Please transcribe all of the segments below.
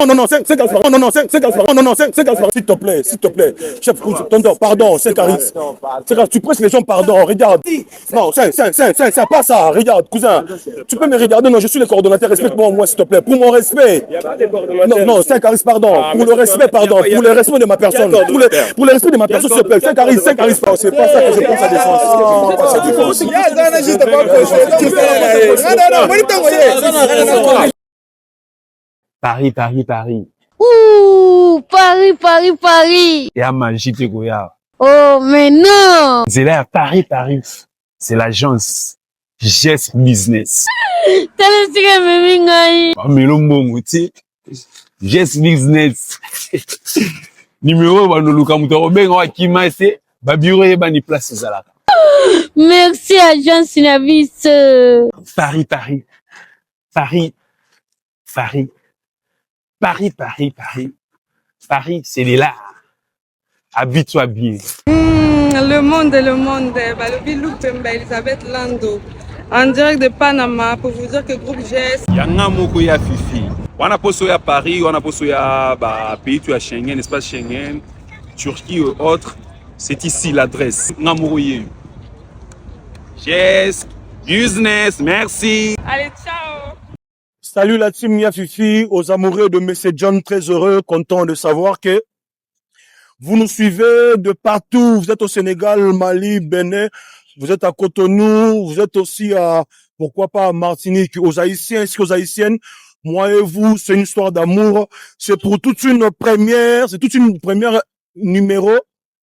Non, non, 5 francs. Non, non, non, 5 francs. Non, non, 5 francs. S'il te plaît, s'il te plaît. Chef, tonton, pardon, c'est Caris. Tu presses les gens, pardon, regarde. Non, 5, pas ça. Regarde, cousin. Tu peux me regarder, non, je suis le coordonnateur. Respecte-moi, moi, s'il te plaît. Pour mon respect. Non, non, c'est Caris, pardon. Pour le respect, pardon. Pour le respect de ma personne. Pour le respect de ma personne, s'il te plaît. C'est Caris, c'est Caris. C'est pas ça que je pense à défense. Paris, Paris, Paris. Ouh, Paris, Paris, Paris. Et à magie, tu goya. Oh, mais non. C'est là, Paris, Paris. C'est l'agence Gest Business. T'as le secret, mais mingai. Oh, mais l'homme, tu sais. Gest Business. Numéro, bah, nous, Luka, Moutaro, ben, on va qui m'a essayé. Bah, bureau, et bah, ni place, c'est là. Merci, agent Synavis. Paris, Paris. Paris. Paris. Paris, Paris, Paris. Paris, c'est là. Habite-toi bien. Le monde, bah, le Bilou Pemba, Elisabeth Lando, en direct de Panama, pour vous dire que groupe GS. Yanga moko ya Fifi. On a posé à Paris, on a posé à pays tu as Schengen, espace Schengen, Turquie ou autres. C'est ici l'adresse. Namourouye. GS Business, merci. Allez, ciao. Salut la team Mia Fifi, aux amoureux de Monsieur John, très heureux, content de savoir que vous nous suivez de partout. Vous êtes au Sénégal, Mali, Bénin, vous êtes à Cotonou, vous êtes aussi à, pourquoi pas, à Martinique, aux Haïtiens ainsi qu'aux Haïtiennes. Moi et vous, c'est une histoire d'amour. C'est pour toute une première, c'est toute une première numéro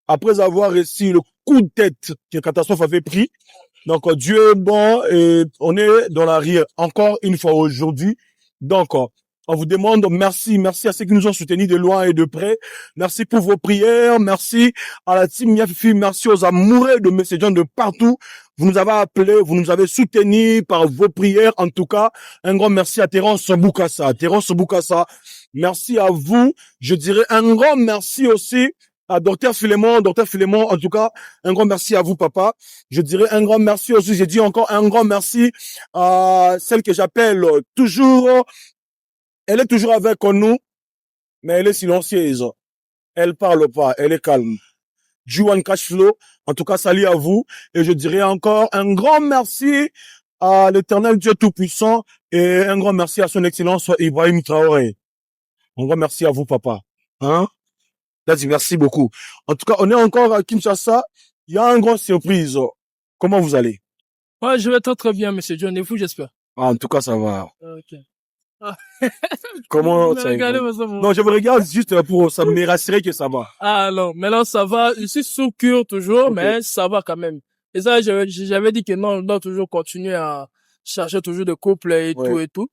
après avoir réussi le coup de tête que Catastrophe avait pris. Donc, Dieu est bon et on est dans la rire encore une fois aujourd'hui. Donc, on vous demande merci à ceux qui nous ont soutenus de loin et de près. Merci pour vos prières. Merci à la team Mia Fifi. Merci aux amoureux de Monsieur John de partout. Vous nous avez appelés, vous nous avez soutenus par vos prières. En tout cas, un grand merci à Terence Boukassa. Merci à vous. Je dirais un grand merci aussi à Docteur Philémon, en tout cas, un grand merci à vous, papa. Je dirais un grand merci aussi, j'ai dit encore un grand merci à celle que j'appelle toujours, elle est toujours avec nous, mais elle est silencieuse. Elle parle pas, elle est calme. Juan Cashflow, en tout cas, salut à vous. Et je dirais encore un grand merci à l'Éternel Dieu Tout-Puissant et un grand merci à son Excellence Ibrahim Traoré. Un grand merci à vous, papa. Hein? Merci beaucoup. En tout cas, on est encore à Kinshasa. Il y a une grande surprise. Comment vous allez? Ouais, je vais très bien, monsieur John. Et vous, j'espère. Ah, en tout cas, ça va. Ok. Ah. Comment ça va? Non, je me regarde juste pour ça me rassurer que ça va. Ah non, mais là, ça va. Je suis sous cure toujours, okay. Mais ça va quand même. Et ça, j'avais dit que non, on doit toujours continuer à chercher toujours des couples et tout et tout.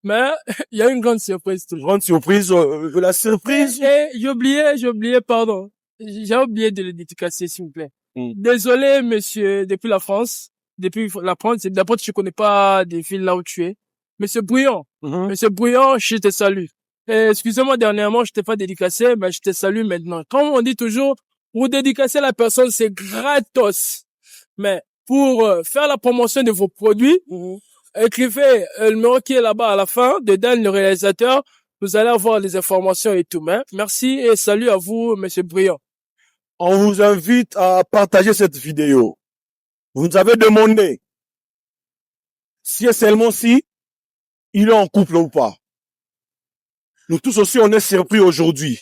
Mais il y a une grande surprise. Grande surprise, la surprise. Et j'ai oublié, pardon. J'ai oublié de le dédicacer, s'il vous plaît. Désolé, monsieur, depuis la France, d'abord, je connais pas des villes là où tu es. Monsieur Bouillon, Monsieur Bouillon, je te salue. Excusez-moi, dernièrement, je t'ai pas dédicacé, mais je te salue maintenant. Comme on dit toujours, pour dédicacer la personne, c'est gratos. Mais pour faire la promotion de vos produits, écrivez le numéro qui est là-bas à la fin, dedans le réalisateur, vous allez avoir les informations et tout. Mais merci et salut à vous, monsieur Briand. On vous invite à partager cette vidéo. Vous nous avez demandé si et seulement si il est en couple ou pas. Nous tous aussi, on est surpris aujourd'hui.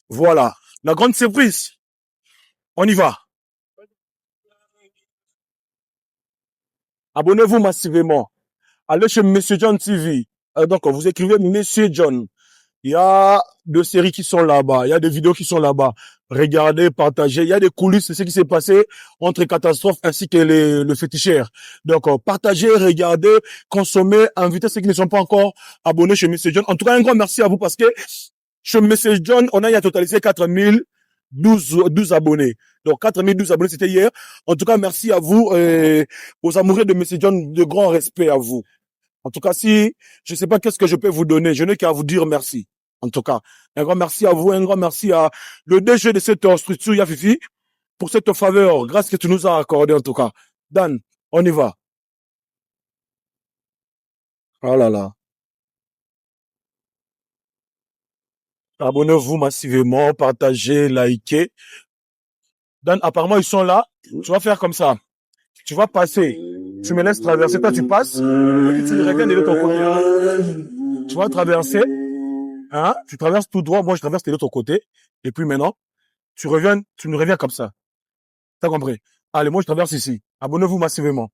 Voilà. La grande surprise. On y va. Abonnez-vous massivement. Allez chez Monsieur John TV. Donc, vous écrivez Monsieur John. Il y a deux séries qui sont là-bas. Il y a des vidéos qui sont là-bas. Regardez, partagez. Il y a des coulisses de ce qui s'est passé entre Catastrophe ainsi que le féticheur. Donc, partagez, regardez, consommez, invitez ceux qui ne sont pas encore abonnés chez Monsieur John. En tout cas, un grand merci à vous parce que chez Monsieur John, on a eu à totaliser 4012 abonnés. Donc, 4012 abonnés, c'était hier. En tout cas, merci à vous, aux amoureux de Monsieur John, de grand respect à vous. En tout cas, si je ne sais pas qu'est-ce que je peux vous donner, je n'ai qu'à vous dire merci. En tout cas, un grand merci à vous, un grand merci à le DG de cette structure, Yafifi, pour cette faveur, grâce que tu nous as accordé en tout cas. Dan, on y va. Oh là là. Abonnez-vous massivement, partagez, likez. Dan, apparemment, ils sont là. Tu vas faire comme ça. Tu vas passer. Tu me laisses traverser. Toi, tu passes. Et puis tu reviens de l'autre côté. Tu vas traverser. Hein? Tu traverses tout droit. Moi, je traverse de l'autre côté. Et puis maintenant, tu nous reviens comme ça. T'as compris? Allez, moi, je traverse ici. Abonnez-vous massivement.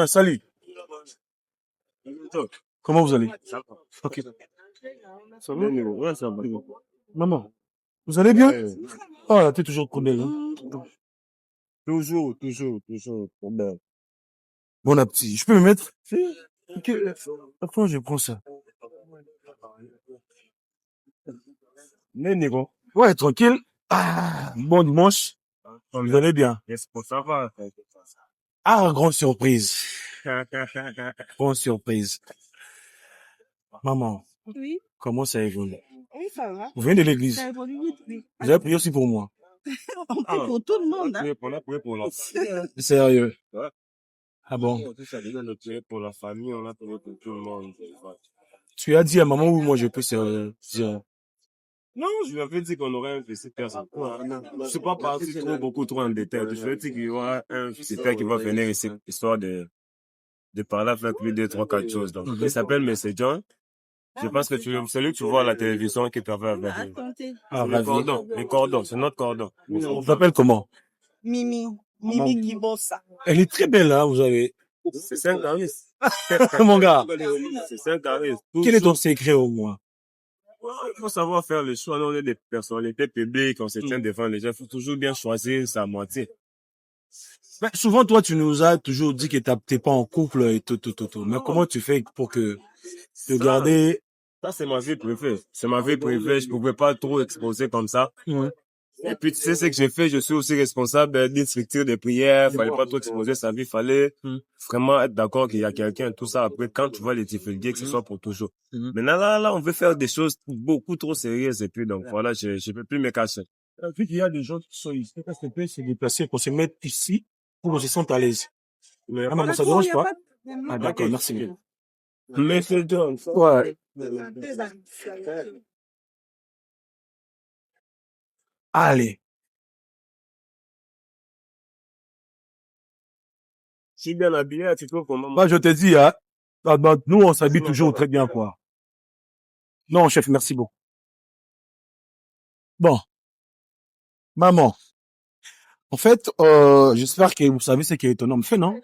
Salut. Comment vous allez? Ok. Ça va? Ouais, ça va. Maman, vous allez bien? Oh, la tête toujours trop belle. Hein? Toujours trop belle. Bon appétit. Je peux me mettre? Ok. Après, je prends ça. Nénégo. Ouais, tranquille. Ah, bon dimanche. Vous allez bien? Ça va. Ah, grande surprise. Grande surprise. Maman. Oui. Comment ça évolue? Oui, ça va. Vous venez de l'église? Ça évolue vite, oui. Vous avez prié aussi pour moi? On prie pour tout le monde, hein. On a prié pour l'enfant. Sérieux? Ouais. Ah bon? On a prié pour la famille, on a prié pour tout le monde. Tu as dit à maman où moi je peux dire? Non, je lui avais dit qu'on aurait un visiteur. Je ne suis pas parti beaucoup trop en détail. Je lui ai dit qu'il y aura un visiteur qui va venir ici, histoire de parler avec lui 2, 3, 4 choses. Donc, il s'appelle M. John. Je pense que c'est lui que tu vois à la télévision qui travaille avec lui. Ah, Le cordon, c'est notre cordon. On t'appelle comment? Mimi Gibosa. Elle est très belle, hein, vous avez. C'est Saint-Caris. Mon gars. C'est Saint-Caris. Quel est ton secret au moins? Il faut savoir faire le choix. On est des personnalités publiques, on se tient devant les gens. Il faut toujours bien choisir sa moitié. Ben, souvent, toi, tu nous as toujours dit que t'es pas en couple et tout. Mais comment tu fais pour que te garder? Ça, c'est ma vie privée. C'est ma vie privée. Je pouvais pas trop exposer comme ça. Ouais. Et puis, tu sais ce que j'ai fait. Je suis aussi responsable d'une structure de prière. Fallait pas trop exposer sa vie. Fallait vraiment être d'accord qu'il y a quelqu'un. Tout ça, après, quand tu vas les divulguer, que ce soit pour toujours. Maintenant, là, on veut faire des choses beaucoup trop sérieuses. Et puis, donc, voilà, je peux plus me cacher. Vu qu'il y a des gens qui sont ici, s'il te plaît, se déplacer pour se mettre ici, pour qu'on se sente à l'aise. Ah, maman, ça ne dérange pas? Ah, d'accord, merci. Mais c'est John. Ouais. Allez. Je suis bien habillé, tu trouves comment? Moi, je te dis, hein, nous, on s'habille toujours très bien, quoi. Non, chef, merci beaucoup. Bon. Maman. En fait, j'espère que vous savez ce qui est ton homme fait, non?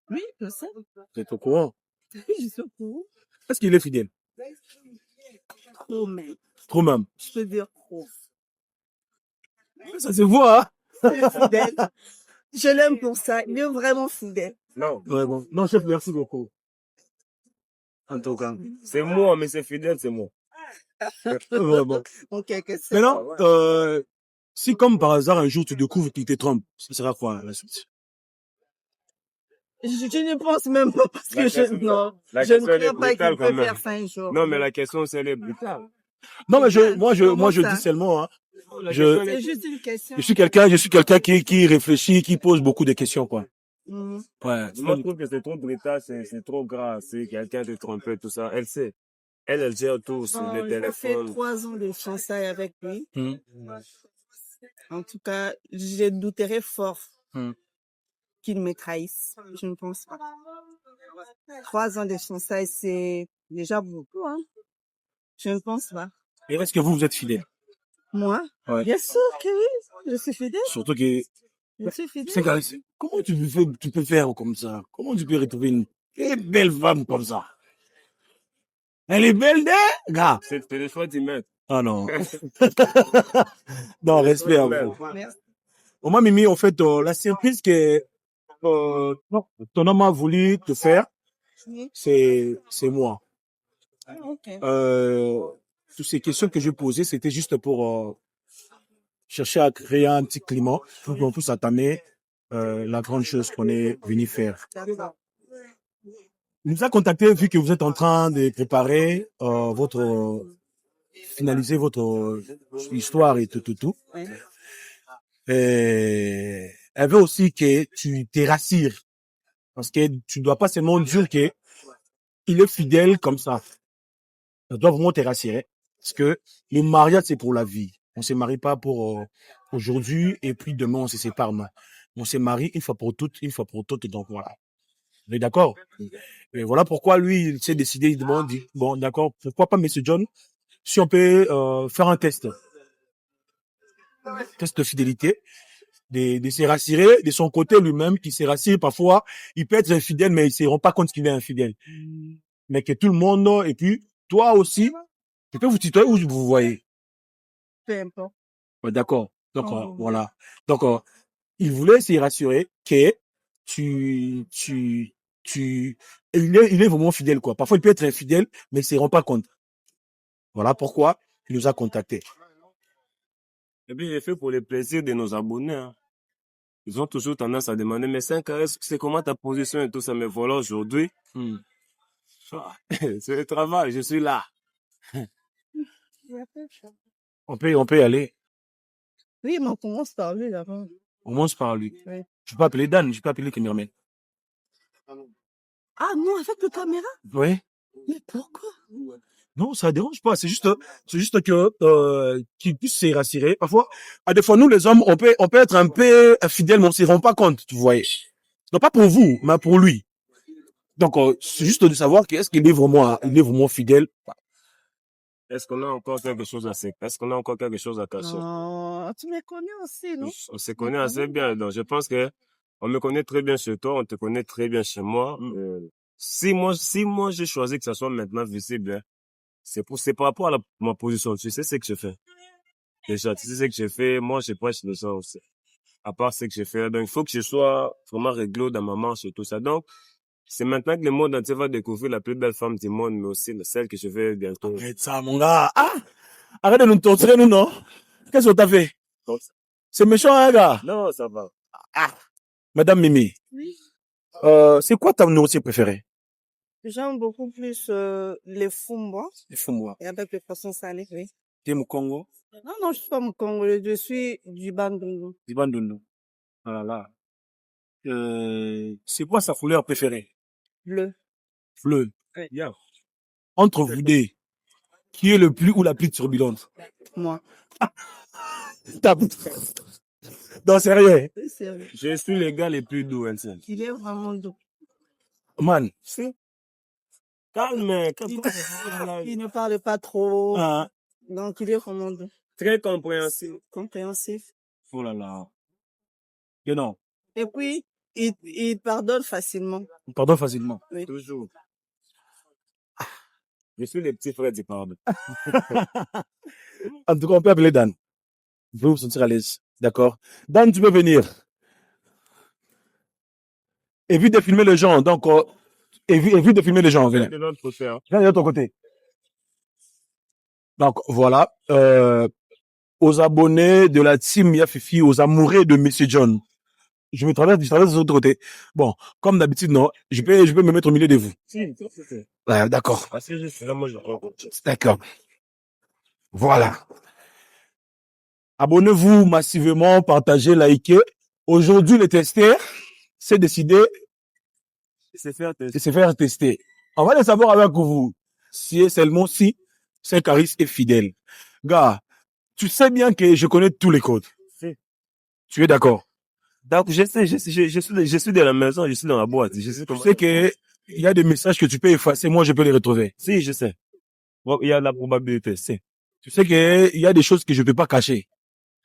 Oui, je sais. Vous êtes au courant? Oui, je suis au courant. Est-ce qu'il est fidèle? Trop même. Trop même. Je peux dire trop. Ça se voit, hein? Il est fidèle. Je l'aime pour ça. Il est vraiment fidèle. Non. Vraiment. Non, chef, merci beaucoup. En tout cas. C'est moi, mais c'est fidèle, c'est moi. Vraiment. Ok, que c'est. Maintenant, si comme par hasard un jour tu découvres qu'il te trompe, ça sera quoi la suite? Je ne pense même pas parce que je ne crois pas qu'il peut faire ça un jour. Non, mais la question, c'est elle est brutale. Non, mais moi, je dis seulement, hein. C'est juste une question. Je suis quelqu'un qui réfléchit, qui pose beaucoup de questions, quoi. Ouais. Moi, je trouve que c'est trop brutal, c'est trop grave. C'est quelqu'un te trompe, tout ça. Elle sait. Elle gère tout sur le téléphone. J'ai fait 3 ans de fiançailles avec lui. En tout cas, je douterais fort qu'il me trahisse. Je ne pense pas. 3 ans de fiançailles, c'est déjà beaucoup, hein. Je ne pense pas. Et est-ce que vous êtes fidèle? Moi? Ouais. Bien sûr que oui. Je suis fidèle. Surtout que, Je suis fidèle. c'est carré. Comment tu peux faire comme ça? Comment tu peux retrouver une belle femme comme ça? Elle est belle, gars. C'est le choix d'y mettre. Ah non. Non, respect à vous. Merci. Au moins, Mimi, en fait, la surprise que ton homme a voulu te faire, Oui. c'est moi. Ok. Toutes ces questions que je posais, c'était juste pour chercher à créer un petit climat pour qu'on puisse s'attendre la grande chose qu'on est venu faire. D'accord. Il nous a contacté vu que vous êtes en train de préparer finaliser votre histoire et tout. Ouais. Et elle veut aussi que tu te rassures. Parce que tu dois pas seulement dire que il est fidèle comme ça. Ça doit vraiment te rassurer. Parce que le mariage, c'est pour la vie. On se marie pas pour aujourd'hui et puis demain, on se sépare. Non. On se marie une fois pour toutes, donc voilà. Vous êtes d'accord? Et voilà pourquoi lui, il s'est décidé, il demande, dit, bon, d'accord, pourquoi pas, Monsieur John, si on peut faire un test de fidélité, de se rassurer de son côté lui-même, qui se rassure parfois, il peut être infidèle, mais il se rend pas compte qu'il est infidèle. Mais que tout le monde, et puis toi aussi, je peux vous tutoyer ou vous voyez? Peu importe. Ouais, d'accord. Donc voilà. Donc il voulait se rassurer que il est vraiment fidèle, quoi. Parfois il peut être infidèle, mais il se rend pas compte. Voilà pourquoi il nous a contactés. Et puis, j'ai fait pour le plaisir de nos abonnés. Hein. Ils ont toujours tendance à demander, mais 5 c'est comment ta position et tout ça. Mais voilà, aujourd'hui, c'est le travail, je suis là. On peut y aller. Oui, mais on commence par lui d'abord. On commence par lui. Oui. Je peux appeler Dan, je peux appeler le cameraman. Ah non, avec le caméra? Oui. Mais pourquoi? Non, ça dérange pas. C'est juste que qu'il puisse se rassurer. Parfois, à des fois, nous les hommes, on peut être un peu infidèles, mais on s'y rend pas compte, tu voyez. Non, pas pour vous, mais pour lui. Donc, c'est juste de savoir est-ce qu'il est vraiment fidèle. Est-ce qu'on a encore quelque chose à cacher? Non, tu me connais aussi, non? On se connaît assez bien. Donc, je pense que on me connaît très bien chez toi, on te connaît très bien chez moi. Si moi j'ai choisi que ça soit maintenant visible, hein, c'est par rapport à ma position. Tu sais ce que je fais. Déjà, tu sais ce que je fais. Moi, je prêche le sang aussi. À part ce que je fais. Donc, il faut que je sois vraiment réglo dans ma marche et tout ça. Donc, c'est maintenant que le monde entier va découvrir la plus belle femme du monde, mais aussi celle que je vais bientôt. Arrête ça, mon gars. Ah! Arrête de nous torturer, nous, non? Qu'est-ce que t'as fait? C'est méchant, hein, gars? Non, ça va. Ah! Madame Mimi. Oui. C'est quoi ta nourriture préférée? J'aime beaucoup plus les fumbois. Les fumbois. Et avec les poissons salés, oui. T'es au Congo? Non, je suis pas mon Congolais, je suis du Bandundu. Du Bandundu. Voilà. C'est quoi sa couleur préférée? Bleu. Bleu. Oui. Yeah. Entre vous deux, qui est le plus ou la plus turbulente? Moi. Non, sérieux. C'est sérieux. Je suis le gars le plus doux, hein, ça. Il est vraiment doux. Man. Calme, Il ne parle pas trop. Ah. Donc, il est vraiment doux. très compréhensif. Compréhensif. Oh là là. Et non. Et puis, il pardonne facilement. Pardon facilement. Oui. Toujours. Je suis le petit frère du pardon. En tout cas, on peut appeler Dan. Vous pouvez vous sentir à l'aise. D'accord? Dan, tu peux venir. Évite de filmer les gens. Donc, évite de filmer les gens. Venez. De l'autre côté, hein. Viens de ton côté. Donc, voilà. Aux abonnés de la team Yafifi, aux amoureux de Monsieur John. Je traverse de l'autre côté. Bon, comme d'habitude, non. Je peux me mettre au milieu de vous. Si, c'est. Ouais, d'accord. Parce que je suis là, moi, je rencontre. D'accord. Voilà. Abonnez-vous massivement, partagez, likez. Aujourd'hui, le testeur s'est décidé de se faire tester. On va le savoir avec vous. Si seulement si c'est Caris est fidèle. Gars, tu sais bien que je connais tous les codes. Si. Tu es d'accord? Donc, je suis de la maison, je suis dans la boîte. Je sais Tu sais que il y a des messages que tu peux effacer, moi je peux les retrouver. Si, je sais. Il y a la probabilité, si. Tu sais que il y a des choses que je peux pas cacher.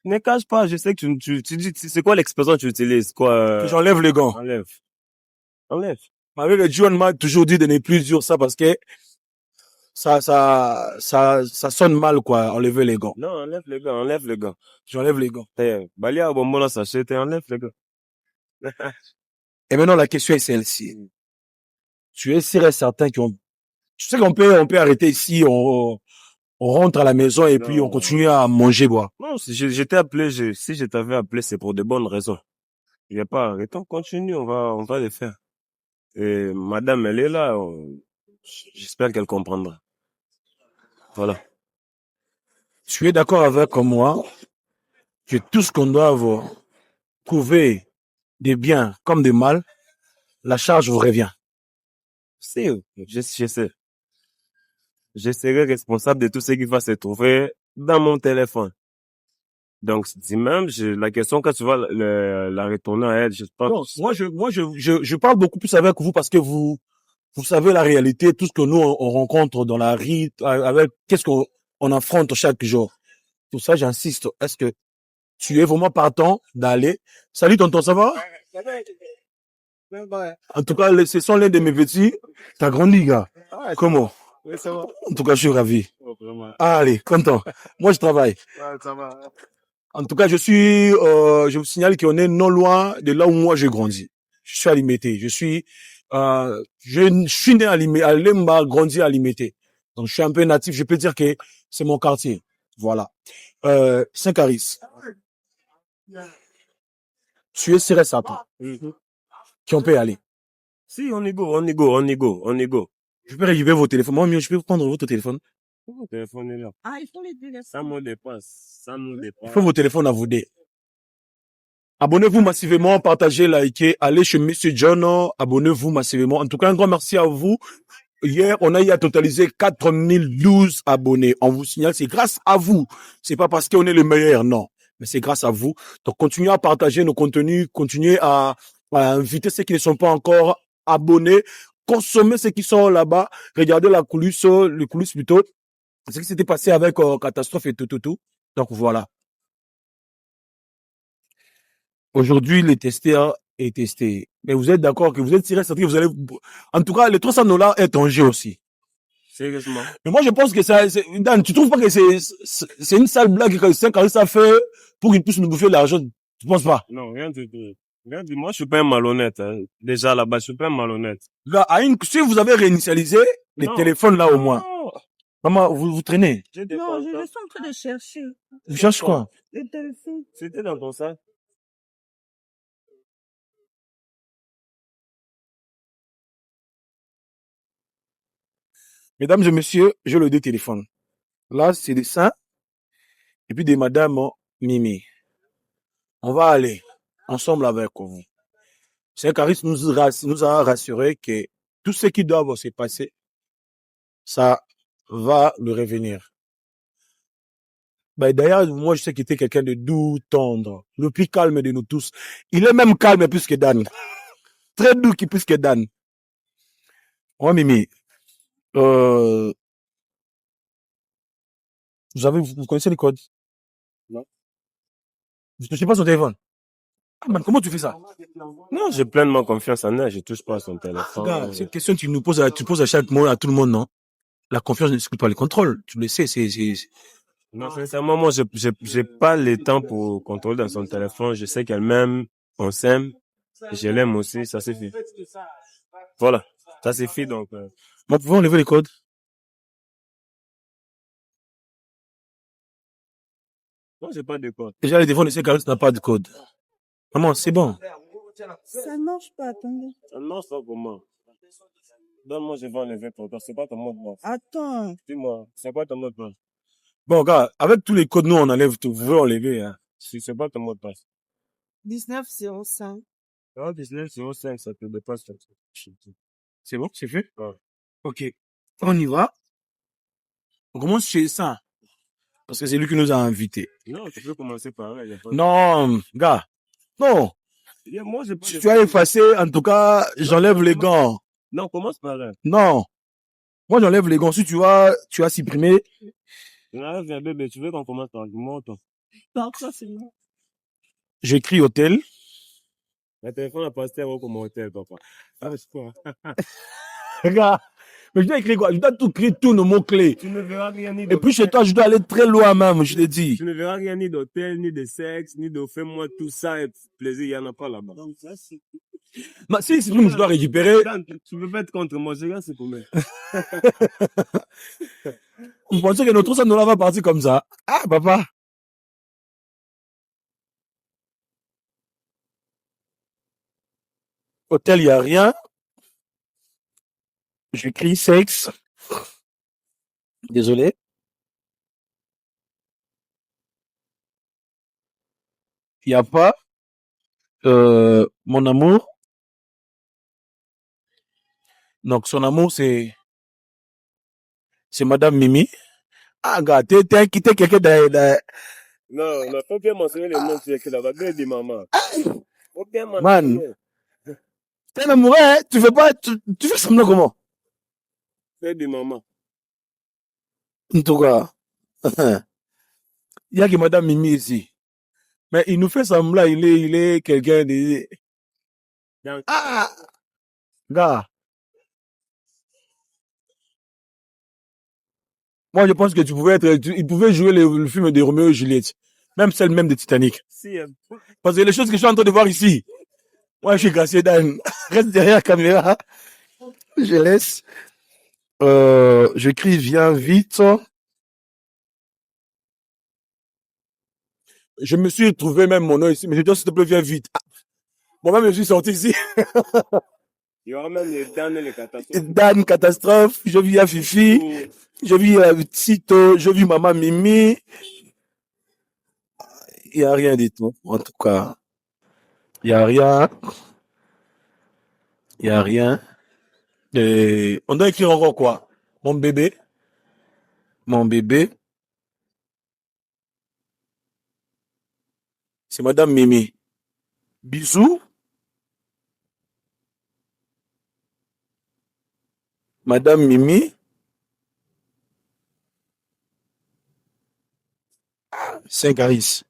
Ne cache pas, je sais que tu dis, c'est quoi l'expression que tu utilises, quoi? Que j'enlève les gants. Enlève. Avec le John m'a toujours dit de ne plus dire ça parce que ça sonne mal, quoi, enlever les gants. Non, enlève les gants. J'enlève les gants. Balia, bon, là, ça s'achète, enlève les gants. Et maintenant, la question est celle-ci. Tu es sûr et certain tu sais qu'on peut arrêter ici, on rentre à la maison et puis on continue à manger, boire. Non, si je t'avais appelé, c'est pour de bonnes raisons. Il n'y a pas arrêtons, continue, on va le faire. Et madame, elle est là, j'espère qu'elle comprendra. Voilà. Tu es d'accord avec moi que tout ce qu'on doit avoir, trouver des biens comme des mal, la charge vous revient. Si, je sais. Je serai responsable de tout ce qui va se trouver dans mon téléphone. Donc, si même, la question, quand tu vas la retourner à elle, je pense. Non, je parle beaucoup plus avec vous parce que vous savez la réalité, tout ce que nous, on rencontre dans la rue, avec qu'est-ce qu'on affronte chaque jour. Pour ça, j'insiste. Est-ce que tu es vraiment partant d'aller? Salut, tonton, ça va? En tout cas, ce sont l'un de mes petits. T'as grandi, gars. Comment? Oui, ça va. En tout cas, je suis ravi. Oh, vraiment. Allez, content. Moi, je travaille. Ouais, ça va. En tout cas, je vous signale qu'on est non loin de là où moi j'ai grandi. Je suis à Limité. Je suis né à Lemba, grandi à Limité. Donc, je suis un peu natif. Je peux dire que c'est mon quartier. Voilà. Saint-Caris. Tu es serré ça, toi. Qui on peut y aller. Si, on est go. Je peux récupérer vos téléphones. Moi, mieux, je peux prendre votre téléphone. Mon téléphone est là. Ah, il faut les téléphones. Ça me dépasse. Il faut vos téléphones à vous deux. Abonnez-vous massivement, partagez, likez, allez chez Monsieur John, abonnez-vous massivement. En tout cas, un grand merci à vous. Hier, on a eu à totaliser 4012 abonnés. On vous signale, c'est grâce à vous. C'est pas parce qu'on est le meilleur, non. Mais c'est grâce à vous. Donc, continuez à partager nos contenus, continuez à inviter ceux qui ne sont pas encore abonnés, consommer ceux qui sont là-bas, regardez les coulisses plutôt. Ce qui s'était passé avec Catastrophe et tout. Donc, voilà. Aujourd'hui, le testeur est testé. Mais vous êtes d'accord que vous êtes tiré, c'est-à-dire que vous allez... En tout cas, le 300 $ est en jeu aussi. Sérieusement. Mais moi, je pense que ça... Dan, tu trouves pas que c'est une sale blague que Saint-Caris a fait pour qu'il puisse nous bouffer l'argent? Tu penses pas? Non, rien du tout. Moi, je suis pas un malhonnête. Hein. Déjà, là-bas, je suis pas un malhonnête. Là, si vous avez réinitialisé les téléphones là au moins. Non. Maman, vous traînez? Non, je suis en train de chercher. Vous cherchez quoi? Les téléphones. C'était dans ton sac. Mesdames et messieurs, j'ai le deux téléphones. Là, c'est des seins. Et puis des madame Mimi. On va aller ensemble avec vous. Saint-Caris nous a rassuré que tout ce qui doit se passer, ça va le revenir. D'ailleurs, moi, je sais qu'il était quelqu'un de doux, tendre, le plus calme de nous tous. Il est même calme plus que Dan. Très doux plus que Dan. Oh, Mimi, vous connaissez les codes? Non. Vous ne touchez pas son téléphone? Ah, man, comment tu fais ça? Non, j'ai pleinement confiance en elle, je touche pas à son téléphone. Regarde, c'est une question que tu poses à chaque moment à tout le monde, non? La confiance ne discute pas le contrôle. Tu le sais, Non, sincèrement, moi, j'ai pas le temps pour contrôler dans son téléphone. Je sais qu'elle m'aime, on s'aime, je l'aime aussi, ça suffit. Voilà, ça suffit donc. Vous pouvez enlever les codes? Non, j'ai pas de code. Déjà, le téléphone de Saint-Caris n'a pas de code. Maman, c'est bon. Ça ne marche pas, attendez. Ça ne marche pas pour moi. Donne-moi, je vais enlever pour toi. C'est pas ton mot de passe. Attends. Dis-moi, c'est pas ton mot de passe. Bon, gars, avec tous les codes, nous, on enlève tout. Vous pouvez enlever, hein. Si c'est pas ton mot de passe. 1905. Ah, 1905, ça te dépasse. C'est bon, c'est fait? Ouais. Ok. On y va. On commence chez ça. Parce que c'est lui qui nous a invités. Non, tu peux commencer par là. Non, gars. Non. Moi, Si tu as effacé, en tout cas, j'enlève les gants. Non, commence par là. Non. Moi, j'enlève les gants. Si tu as supprimé. Non, viens, bébé, tu veux qu'on commence par le montant? Par ça, c'est bon. J'écris hôtel. Le téléphone a passé comme hôtel, papa. Ah, c'est quoi? Regarde. Mais je dois écrire quoi? Je dois tout écrire, tous nos mots-clés. Tu ne verras rien ni Et puis chez toi, je dois aller très loin même, je te dis. Tu ne verras rien ni d'hôtel, ni de sexe, ni de fais-moi tout ça et plaisir, il n'y en a pas là-bas. Donc, ça, c'est... Mais si je dois récupérer. Tu veux pas être contre moi, je regarde, c'est combien? Vous pensez que notre ça nous va partir comme ça? Ah, papa. Hôtel, il n'y a rien. J'écris sexe. Désolé. Il n'y a pas. Mon amour. Donc, son amour, c'est Madame Mimi. Ah, gars, t'es quelqu'un Non, il faut bien mentionner les noms qui écrit là-bas. Bien dit maman. Faut bien Man, mentionner. t'es un amoureux, hein? Tu fais semblant comment? Bien dit maman. En tout cas, il y a que Madame Mimi ici. Mais il nous fait semblant, il est quelqu'un de... Donc, Ah, gars. Moi, je pense que il pouvait jouer le film de Roméo et Juliette. Même celle même de Titanic. si, Parce que les choses que je suis en train de voir ici, moi, je suis cassé Dan. Reste derrière la caméra. Je laisse. Je crie, viens vite. Je me suis trouvé même mon nom ici, mais je dis, s'il te plaît, viens vite. Ah. Moi-même, je suis sorti ici. il y aura même les Dan et les catastrophes. Dan, catastrophe. Je vis à Fifi. Je vis à Tito. Je vis Maman Mimi. Il n'y a rien du tout. En tout cas, il n'y a rien. Il n'y a rien. Et on doit écrire encore quoi? Mon bébé. Mon bébé. C'est Madame Mimi. Bisous. Madame Mimi. Saint-Caris.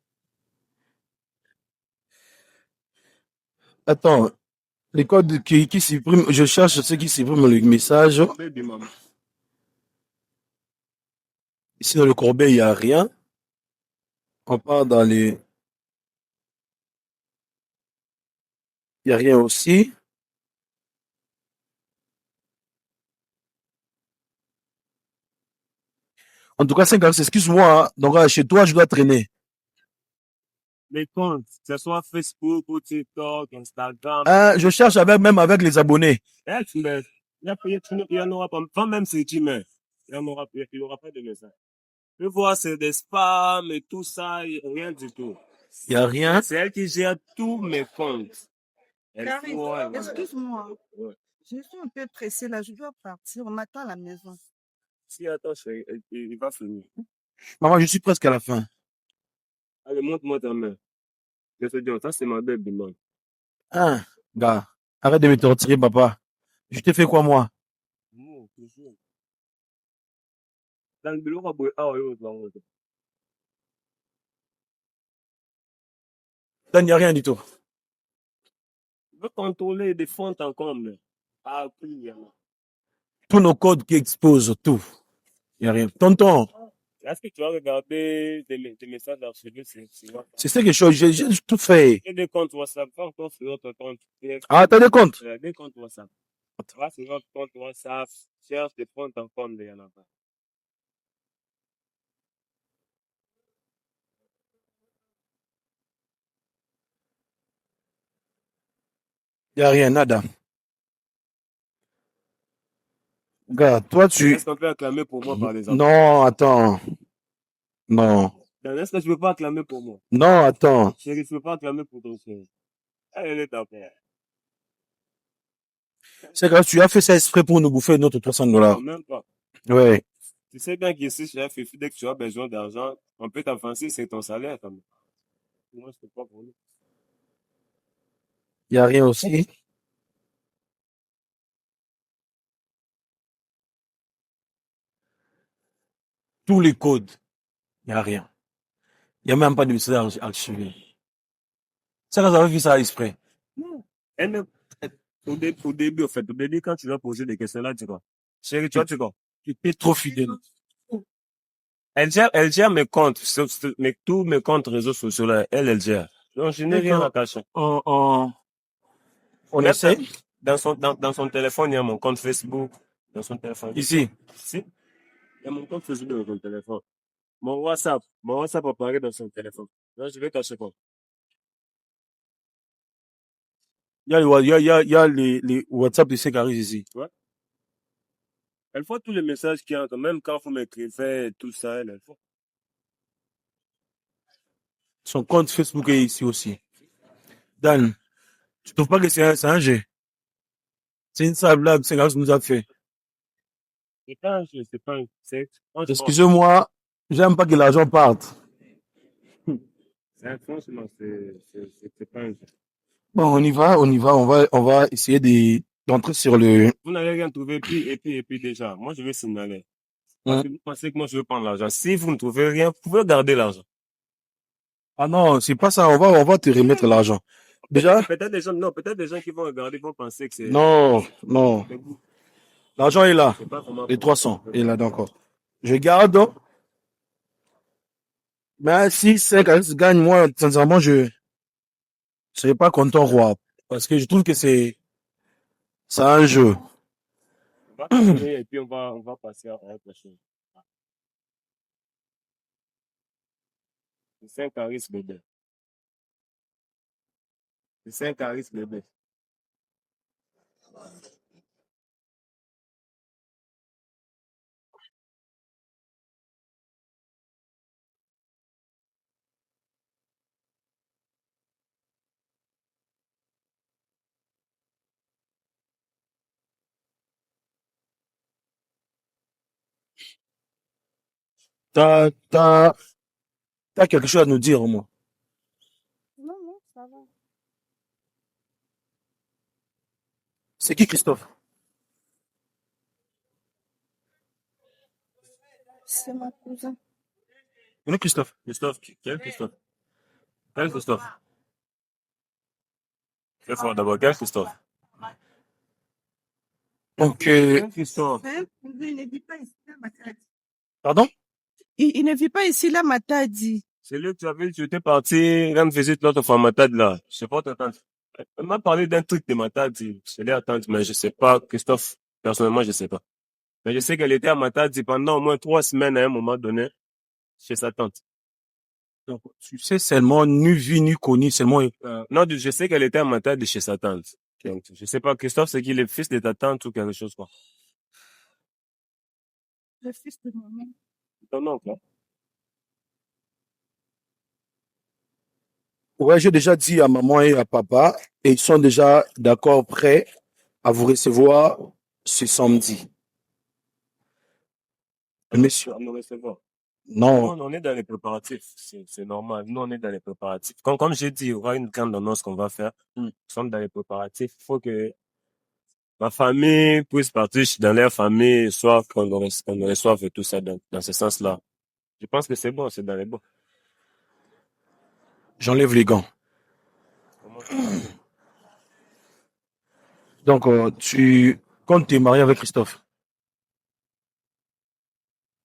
Attends. Les codes qui suppriment. Je cherche ceux qui suppriment le message. Bien dit maman. Ici dans le corbeil, il n'y a rien. On part dans les... Il n'y a rien aussi. En tout cas, Saint-Caris, excuse-moi. Hein. Donc, chez toi, je dois traîner. Les comptes, que ce soit Facebook ou TikTok, Instagram. Je cherche même avec les abonnés. Il y en aura pas. Enfin, même si tu mets, il n'y aura pas de message. Je vois, c'est des spams et tout ça, rien du tout. Il n'y a rien. C'est elle qui gère tous mes comptes. Carrie, Ouais. excuse-moi. Ouais. Je suis un peu pressée là, je dois partir. On m'attend à la maison. Si, attends, il va finir. Maman, je suis presque à la fin. Allez, montre-moi ta main. Je te dis, ça, c'est ma belle demande. Hein, gars, arrête de me torturer, papa. Je t'ai fait quoi, moi? Non, toujours. Dans le bureau, Il n'y a rien du tout. je veux contrôler des fonds en comble. Ah, oui, Tous nos codes qui exposent tout. Il n'y a rien. Tonton, est-ce que tu vas regarder des messages d'archivés? c'est ce que j'ai tout fait. Et des comptes WhatsApp, pas encore sur notre compte. Ah, t'as des comptes? Des comptes WhatsApp. Va sur notre compte WhatsApp, cherche des fonds en comble, il y en a pas. Il n'y a rien, nada. Gars, toi, Est-ce qu'on peut acclamer pour moi par les enfants? Non, attends. Non. Est-ce que tu peux pas acclamer pour moi? Non, attends. Chérie, tu peux pas acclamer pour ton frère. Elle est ta père. C'est grave, tu as fait ça exprès pour nous bouffer notre $300. Non, même pas. Ouais. Tu sais bien qu'ici, chef, dès que tu as besoin d'argent, on peut t'avancer, c'est ton salaire, quand même. Moi, je peux pas pour nous. Il n'y a rien aussi. Tous les codes. Il n'y a rien. Il n'y a même pas de message archivé. Ça, vous avez fait ça exprès. Non. Au début, quand tu vas poser des questions là, tu vois. Chérie, tu vois. Tu es trop fidèle. Elle gère mes comptes, tous mes comptes réseaux sociaux là, elle gère. Donc, je n'ai rien à cacher. On essaie. Dans son téléphone, il y a mon compte Facebook. Dans son téléphone. Ici. Il y a mon compte Facebook dans son téléphone. Mon WhatsApp apparaît dans son téléphone. Donc, je vais cacher quoi? Il y a il y a les WhatsApp de ces caries ici. Ouais. Elle voit tous les messages qu'il y a, même quand vous m'écrivez, tout ça, elle voit. Son compte Facebook est ici aussi. Dan, tu trouves pas que c'est un jeu? C'est une sale blague, c'est grâce nous a fait. C'est pas un jeu, c'est pas un jeu. Excusez-moi, j'aime pas que l'argent parte. Franchement, c'est pas un jeu. Bon, on va essayer d'entrer sur le... Vous n'allez rien trouver, et puis déjà, moi je vais signaler. Parce que vous pensez que moi je veux prendre l'argent. Si vous ne trouvez rien, vous pouvez garder l'argent. Ah non, c'est pas ça, on va te remettre l'argent. Déjà? Peut-être des gens qui vont regarder vont penser que c'est... Non. L'argent est là. C'est pas vraiment... Les 300 est là d'accord. Je garde. Mais si 5 gagne, moi, sincèrement, je serais pas content, roi. Parce que je trouve que c'est un jeu. On va continuer et puis on va passer à autre chose. C'est 5 caris bébé. C'est 5 caris bébé. T'as quelque chose à nous dire, au moins. Non, ça va. C'est qui, Christophe? C'est ma cousin. Vous êtes Christophe? Quel Christophe? Quel Christophe? Fais fort d'abord, quel Christophe? Donc, Quel Christophe? Il ne vit pas ici, là, Matadi. pardon? Il ne vit pas ici, là, Matadi. C'est lui que tu avais dit, tu étais parti rendre visite l'autre fois à Matad, là. Je sais pas ta tante. Elle m'a parlé d'un truc de Matad, je l'ai attendre, mais je sais pas, Christophe. Personnellement, je sais pas. Mais je sais qu'elle était à Matad pendant au moins 3 semaines à un moment donné, chez sa tante. Donc, tu sais seulement, ni vu, ni connu, seulement... Non, je sais qu'elle était à Matad chez sa tante. Donc, je sais pas, Christophe, c'est qu'il est le fils de ta tante ou quelque chose, quoi. Le fils de maman. Ton oncle, hein? Ouais, j'ai déjà dit à maman et à papa, et ils sont déjà d'accord, prêts à vous recevoir ce samedi. Monsieur, À nous recevoir. non, Nous, on est dans les préparatifs. C'est normal. Nous, on est dans les préparatifs. Comme j'ai dit, il y aura une grande annonce qu'on va faire. Nous sommes dans les préparatifs. Il faut que ma famille puisse partir dans leur famille, soit qu'on nous reçoive et tout ça dans ce sens-là. Je pense que c'est bon, c'est dans les bons. j'enlève les gants. Donc, tu comptes te marier avec Christophe?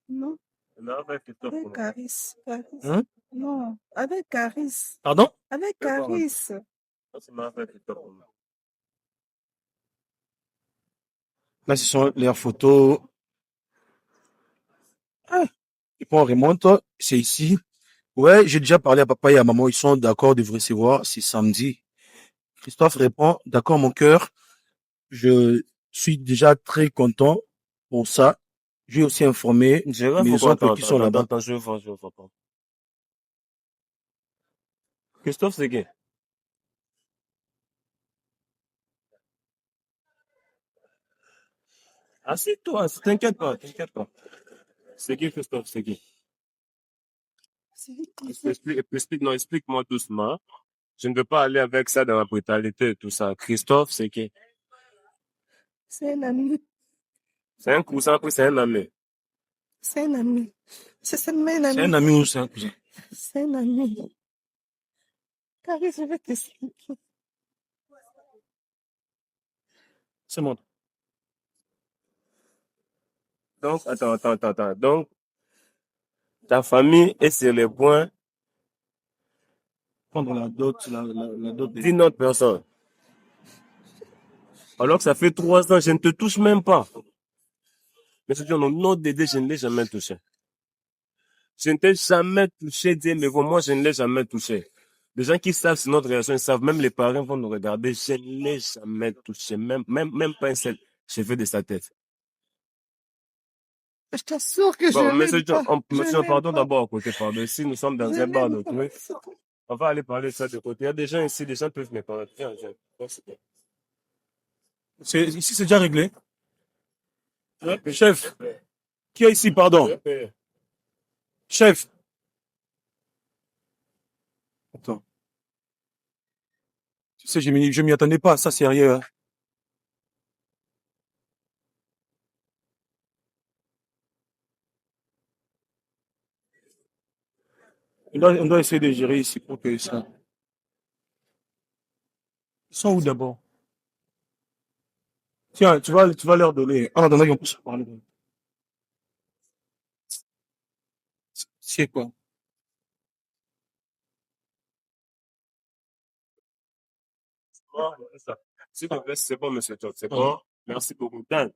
Non, Là, avec Christophe, avec Caris. Hein? Non, avec Caris. Pardon? Avec Fais voir un Caris. Ça, c'est avec Christophe. Là, ce sont leurs photos. Ah, et puis on remonte, c'est ici. Ouais, j'ai déjà parlé à papa et à maman, ils sont d'accord de vous recevoir, c'est samedi. Christophe répond, d'accord mon cœur, je suis déjà très content pour ça. J'ai aussi informé mes oncles qui sont là-bas. Attends, je vais voir. Christophe, c'est qui? Assieds-toi, t'inquiète pas. C'est qui, Christophe, c'est qui? Explique-moi doucement. Je ne veux pas aller avec ça dans la brutalité et tout ça. Christophe, c'est qui? C'est un ami. C'est un cousin, puis c'est un ami. C'est un ami. C'est seulement un ami. C'est un ami ou c'est un cousin? C'est un ami. Caris, je vais t'expliquer. C'est mon. Donc, attends. Donc, ta famille est sur le point Prendre la dot, la dot des... d'une autre personne. Alors que ça fait 3 ans, je ne te touche même pas. Mais c'est au nom d'aider, je ne l'ai jamais touché. Je ne t'ai jamais touché, Dieu, mais moi, je ne l'ai jamais touché. Les gens qui savent sur notre réaction, ils savent, même les parents vont nous regarder. Je ne l'ai jamais touché, même pas un seul cheveu de sa tête. Je t'assure que Bon, je monsieur n'aime pas. John, monsieur, Je pardon n'aime pas. d'abord à côté, pardon. Si nous sommes dans Je un bar n'aime de pas. trucs, on va aller parler de ça de côté. Il y a des gens ici, des gens peuvent me parler. Viens, viens. Ici, c'est déjà réglé. Chef, qui est ici, pardon? Chef. Attends. Tu sais, je m'y attendais pas, ça, sérieux. Hein. On doit essayer de gérer ici pour que ça. Ils sont où d'abord? Tiens, tu vas leur donner. En attendant, ils vont se parler. C'est quoi? S'il te plaît, c'est bon, monsieur John, c'est bon. Merci beaucoup. Dan,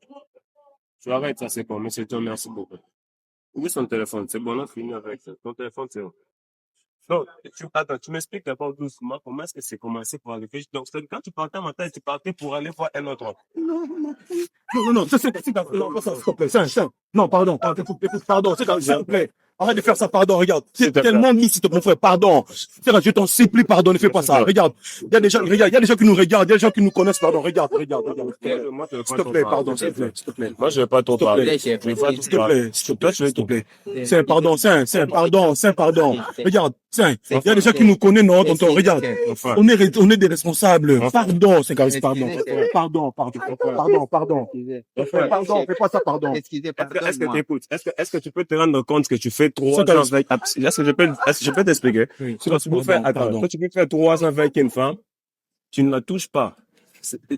tu arrêtes ça, c'est bon, monsieur John, merci beaucoup. Oublie son téléphone, c'est bon, on a fini avec ça. Ton téléphone, c'est bon. Non, attends, tu m'expliques d'abord doucement comment est-ce que c'est commencé pour arriver. Donc, quand tu partais à matin, tu partais pour aller voir un autre homme. Non, non, pas ça, s'il te plaît, non, pardon, écoute, pardon, s'il te plaît, arrête de faire ça, pardon, regarde, c'est tellement mis, s'il te plaît, mon frère, pardon, je t'en supplie, pardon, ne fais pas ça, regarde, il y a des gens qui nous regardent, il y a des gens qui nous connaissent, pardon, regarde, s'il te plaît, pardon, s'il te plaît, Moi, je vais pas trop parler. s'il te plaît, c'est un pardon, regarde, il y a des gens qui nous connaissent, non, tonton, regarde, on est des responsables, pardon, c'est carré, pardon, fais pas ça, pardon. Excusez, Est-ce que pardonne-moi. tu écoutes? Est-ce que tu peux te rendre compte que tu fais 3 ans avec, est-ce que je peux t'expliquer? Quand tu peux faire, attends, quand tu peux faire 3 ans avec une femme, tu ne la touches pas.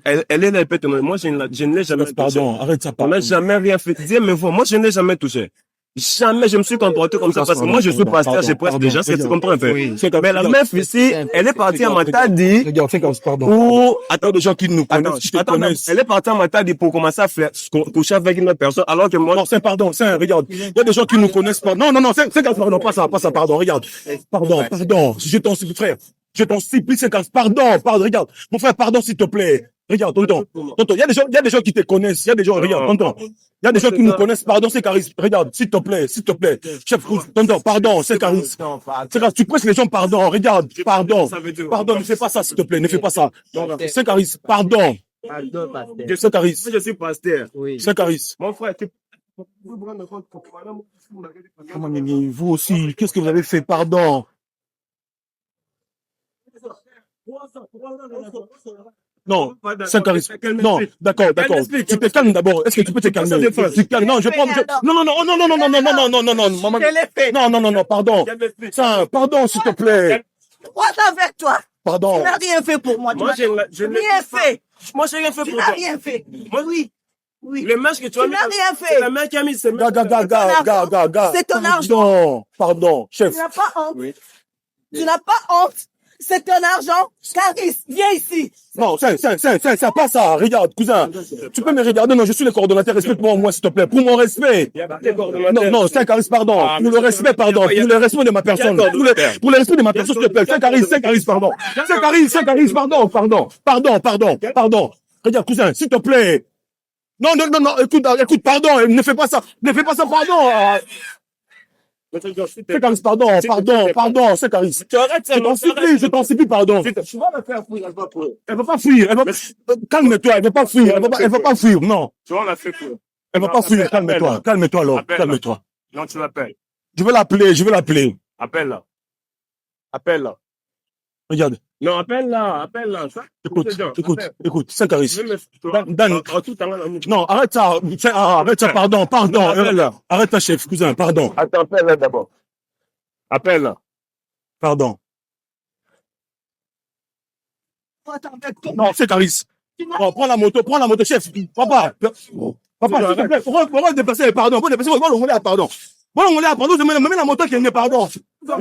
Elle est là, elle peut te demander. Moi, je ne l'ai jamais touché. Pardon, arrête ça, On pardon. n'a jamais rien fait. Dis, mais moi, je ne l'ai jamais touché. Jamais je me suis comporté comme ça parce que moi je suis pasteur, j'ai presque déjà, ce que tu comprends un peu. Mais la meuf ici, elle est partie à Matadi. Regarde, fais comme ça, pardon. Pour, Attends, des gens qui nous connaissent, qui te connaissent. elle est partie à Matadi pour commencer à faire, coucher avec une autre personne, alors que moi, Non, pardon, regarde. Il y a des gens qui nous connaissent pas. Non, pardon, pas ça, pardon, regarde. Pardon, je t'en supplie, frère. Je t'en supplie, pardon, regarde. Mon frère, pardon, s'il te plaît. Regarde, tonton, il y a des gens qui te connaissent, il y a des gens, regarde, tonton. Il y a des gens qui nous connaissent, pardon, c'est Caris. Regarde, s'il te plaît. Chef, tonton, pardon, c'est Caris. Tu presses les gens, pardon, regarde, pardon, ne fais pas ça, s'il te plaît, ne fais pas ça. C'est Caris, pardon. C'est Caris. je suis pasteur. C'est Caris. Mon frère, Vous aussi, qu'est-ce que vous avez fait, pardon? Non, c'est charisme. Non, d'accord. Tu te calmes d'abord. Est-ce que tu peux te calmer? Tu calmes. Non, je prends. Non, maman. Non, pardon. Ça, pardon, s'il te plaît. Quoi avec toi? Pardon. Tu n'as rien fait pour moi. Moi, je n'ai rien fait. Moi, j'ai rien fait Tu pour n'as toi. rien fait. Moi, Oui. Le match que tu as Tu mis. n'as rien C'est fait. la main qui a mis ses mains. Gars. C'est ton argent. Pardon, chef. Tu n'as pas honte. Tu n'as pas honte. C'est ton argent. Caris, viens ici. Non, c'est pas ça. Regarde, cousin. Tu peux me regarder. Non, je suis le coordonnateur. Respecte-moi, moi, s'il te plaît. Pour mon respect. Non, c'est un charisme, pardon. Pour le respect, pardon. Pour le respect de ma personne. Pour le respect de ma personne, s'il te plaît. C'est un charisme, pardon. C'est un charisme, pardon. Regarde, cousin, s'il te plaît. Non, écoute, pardon. Ne fais pas ça, pardon. C'est Caris, pardon, c'est Caris. Je t'en supplie, pardon. Tu vas me faire fuir, Elle va pas fuir. Calme-toi, elle va pas fuir. Elle va pas fuir, non. Tu vas la faire fuir. Elle va pas fuir, calme-toi alors, calme-toi. Non, tu l'appelles. Je vais l'appeler. Appelle-la. Regarde. Non, appelle-la. Écoute, c'est Caris. Dan, Tout à l'heure. non, arrête ça, pardon. Arrête ta chef, cousin, pardon. Attends, appelle-la d'abord. Appelle-la. Pardon. Non, c'est Caris. Oh, prends la moto, chef. Papa, s'il te plaît, pourquoi déplacer, pardon, on est à pardon. Je me mets la moto qui est pardon. La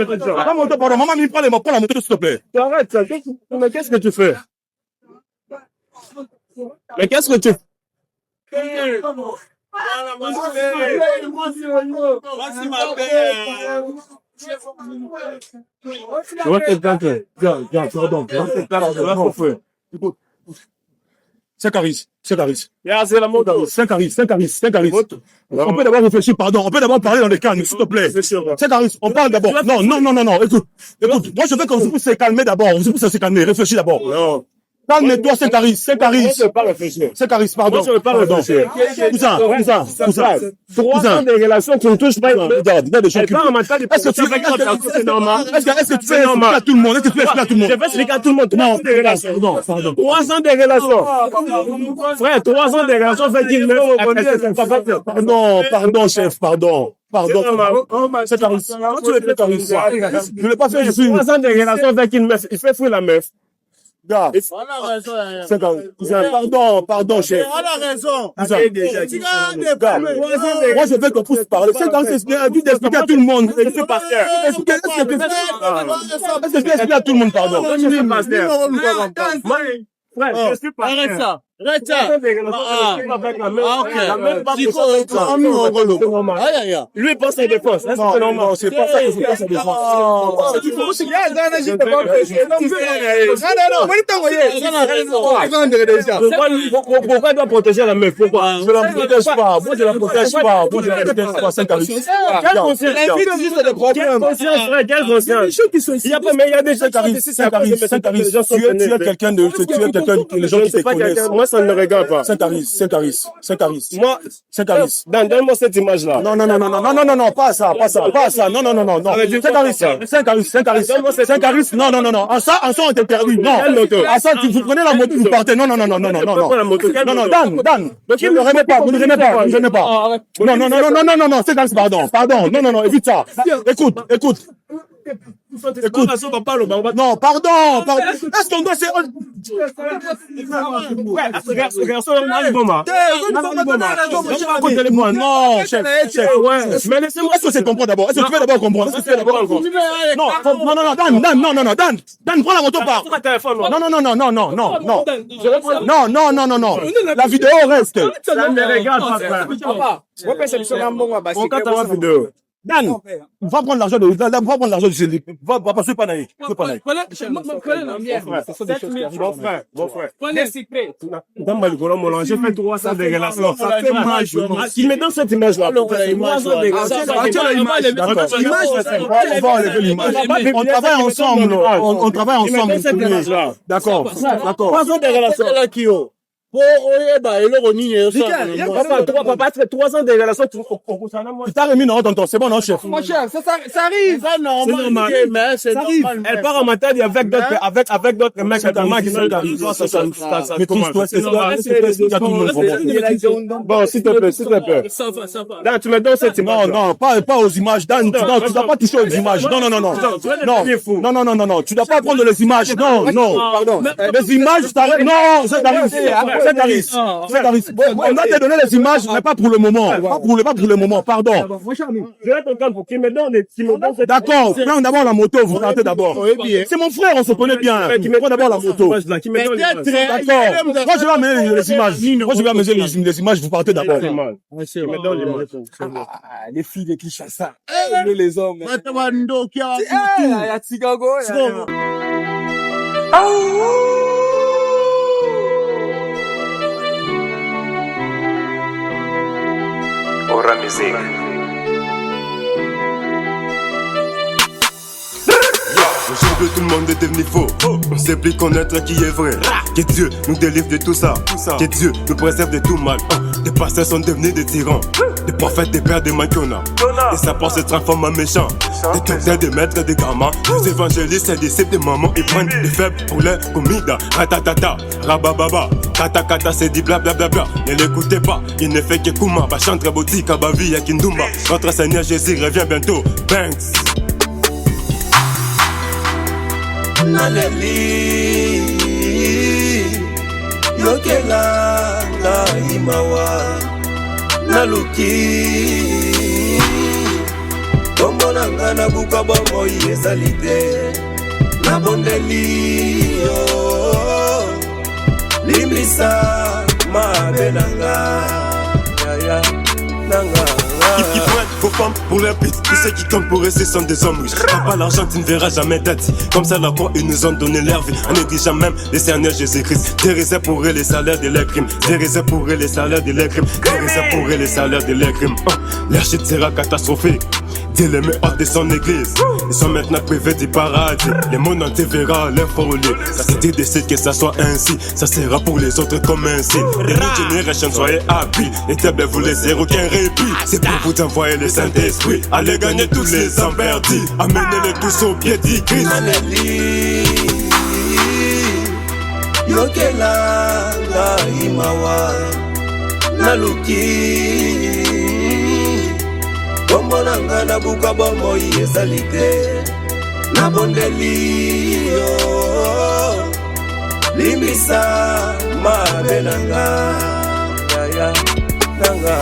moto, pardon, maman, prends la moto, s'il te plaît. Arrête ça. Mais qu'est-ce que tu fais? Mais qu'est-ce que tu fais? Voici ma belle. C'est Caris. C'est la mode. C'est Caris. On peut d'abord réfléchir, pardon. On peut d'abord parler dans les calmes, s'il te plaît. C'est Caris. On parle d'abord. Non. Écoute. Moi, je veux qu'on se calmer d'abord. On se calmer. Réfléchis d'abord. Non. Calme-toi, c'est Caris. C'est Caris, pardon. Moi, je veux pas réfléchir. Cousin. 3 ans de relations qui ne touchent pas. Regarde des gens qui... Est-ce que tu fais expliquer à tout le monde? Je vais expliquer à tout le monde. Non, pardon. 3 ans de relations. Frère, 3 ans de relations fait qu'il Pardon, chef, pardon. C'est Caris. Tu veux Caris, quoi? Je l'ai pas fait, je suis... 3 ans de relations avec une meuf. Il fait fouiller la meuf. Gars, pardon, chef. On a raison. Moi, je veux qu'on puisse parler. C'est quand c'est bien d'expliquer à tout le monde. Est-ce que tu expliques à tout le monde, pardon? Frère, je suis pas. Arrête ça. Ok. Lui pense à défense. Non, c'est pas ça que je pense à défense. Pourquoi il doit protéger la meuf? Pourquoi? Je la protège pas. Moi, je la protège pas. C'est Caris. Quelle conscience? Quelle conscience? Il y a pas, mais il y a des gens qui c'est Caris. Tu es quelqu'un de, les gens qui te connaissent. Moi, ça ne me regarde pas. C'est Caris. Moi, c'est Caris. Donne-moi cette image-là. Non, pas ça. Non. C'est Caris. Non. En ça, on t'interdit. Non. En ça, vous prenez la moto, vous partez. Non. Dan, vous ne remets pas. Non, c'est Caris, pardon. Non, évite ça. Écoute. Non, pardon. Est-ce qu'on doit non, chef. Mais laissez-moi. Est-ce que c'est comprendre d'abord? Est-ce que tu veux d'abord comprendre? Non, Dan, prends la moto par. Non. La vidéo reste. Dan, va prendre l'argent de Céline. Va passer pas naïf. Mon frère. J'ai fait 300 de relations. Ça fait mal. Il me donne cette image-là. 3 ans de relations. On va enlever l'image. On travaille ensemble. D'accord. 3 ans de relations. Papa, ça fait 3 ans de relations. Tu t'as remis non, tonton. C'est bon, non, chef? Mon cher, ça arrive. C'est normal. Elle part en maternité avec d'autres mecs qui sont bon, s'il te plaît. Dan, tu me donnes cette image. Non, pas aux images. Dan, tu dois pas toucher aux images. Non. Tu dois pas prendre les images. Non. Pardon. Les images, non, c'est Caris. On a te donné les images, mais pas pour le moment. Pas pour le moment, pardon. Je vais te prendre pour qu'il me donne cette... D'accord, prends d'abord la moto, vous partez d'abord. C'est mon frère, on se connaît bien. Prends d'abord la moto. D'accord. Moi, je vais amener les images. Vous partez d'abord. Les filles, les clichés, ça. Les hommes. Aura musique. Aujourd'hui tout le monde est devenu faux. On sait plus connaître qui est vrai. Que Dieu nous délivre de tout ça. Que Dieu nous préserve de tout mal. Des pasteurs sont devenus des tyrans. Des prophètes, des pères, des maquiona. Et sa part se transforme en méchant. Des docteurs, des maîtres, des gamins. Des évangélistes, des disciples, des mamans. Ils prennent des faibles pour leur comida. Ratatata, rabababa. Kata kata, c'est dit blablabla. Ne l'écoutez pas, il ne fait que Kuma. Bachantre, Botika, Bavi, Yakindumba. Notre Seigneur Jésus revient bientôt. Banks. Naleli Yokela na imawa Naluki Komona ngana buka bomo yezalite Nabondeli yo Limisa mabenanga Ya nanga Qui prennent vos femmes pour leur pute. Tous ceux qui comptent pour eux, ce sont des hommes riches. T'as pas l'argent, tu ne verras jamais d'ati. Comme ça, là quoi, ils nous ont donné leur vie. En négligeant même les Seigneurs Jésus-Christ. Des réserves pour eux les salaires de leurs crimes. Des réserves pour eux les salaires de leurs crimes. Des réserves pour eux les salaires de leurs crimes. Leur chute sera catastrophique. Dès les hors de son église. Ils sont maintenant privés du paradis. Les mondes entiers verra leur folie. Ça c'était décide que ça soit ainsi. Ça sera pour les autres comme un signe. Les new generation, soyez happy. Les tables vous laissez aucun répit. C'est pour vous envoyer le Saint-Esprit. Allez gagner tous les emberdis. Amenez-les tous au pied du Christ. Yokela la imawa naluki Omonanga na buka bomo yesalite na bondeli yo limisa mabenanga ya nanga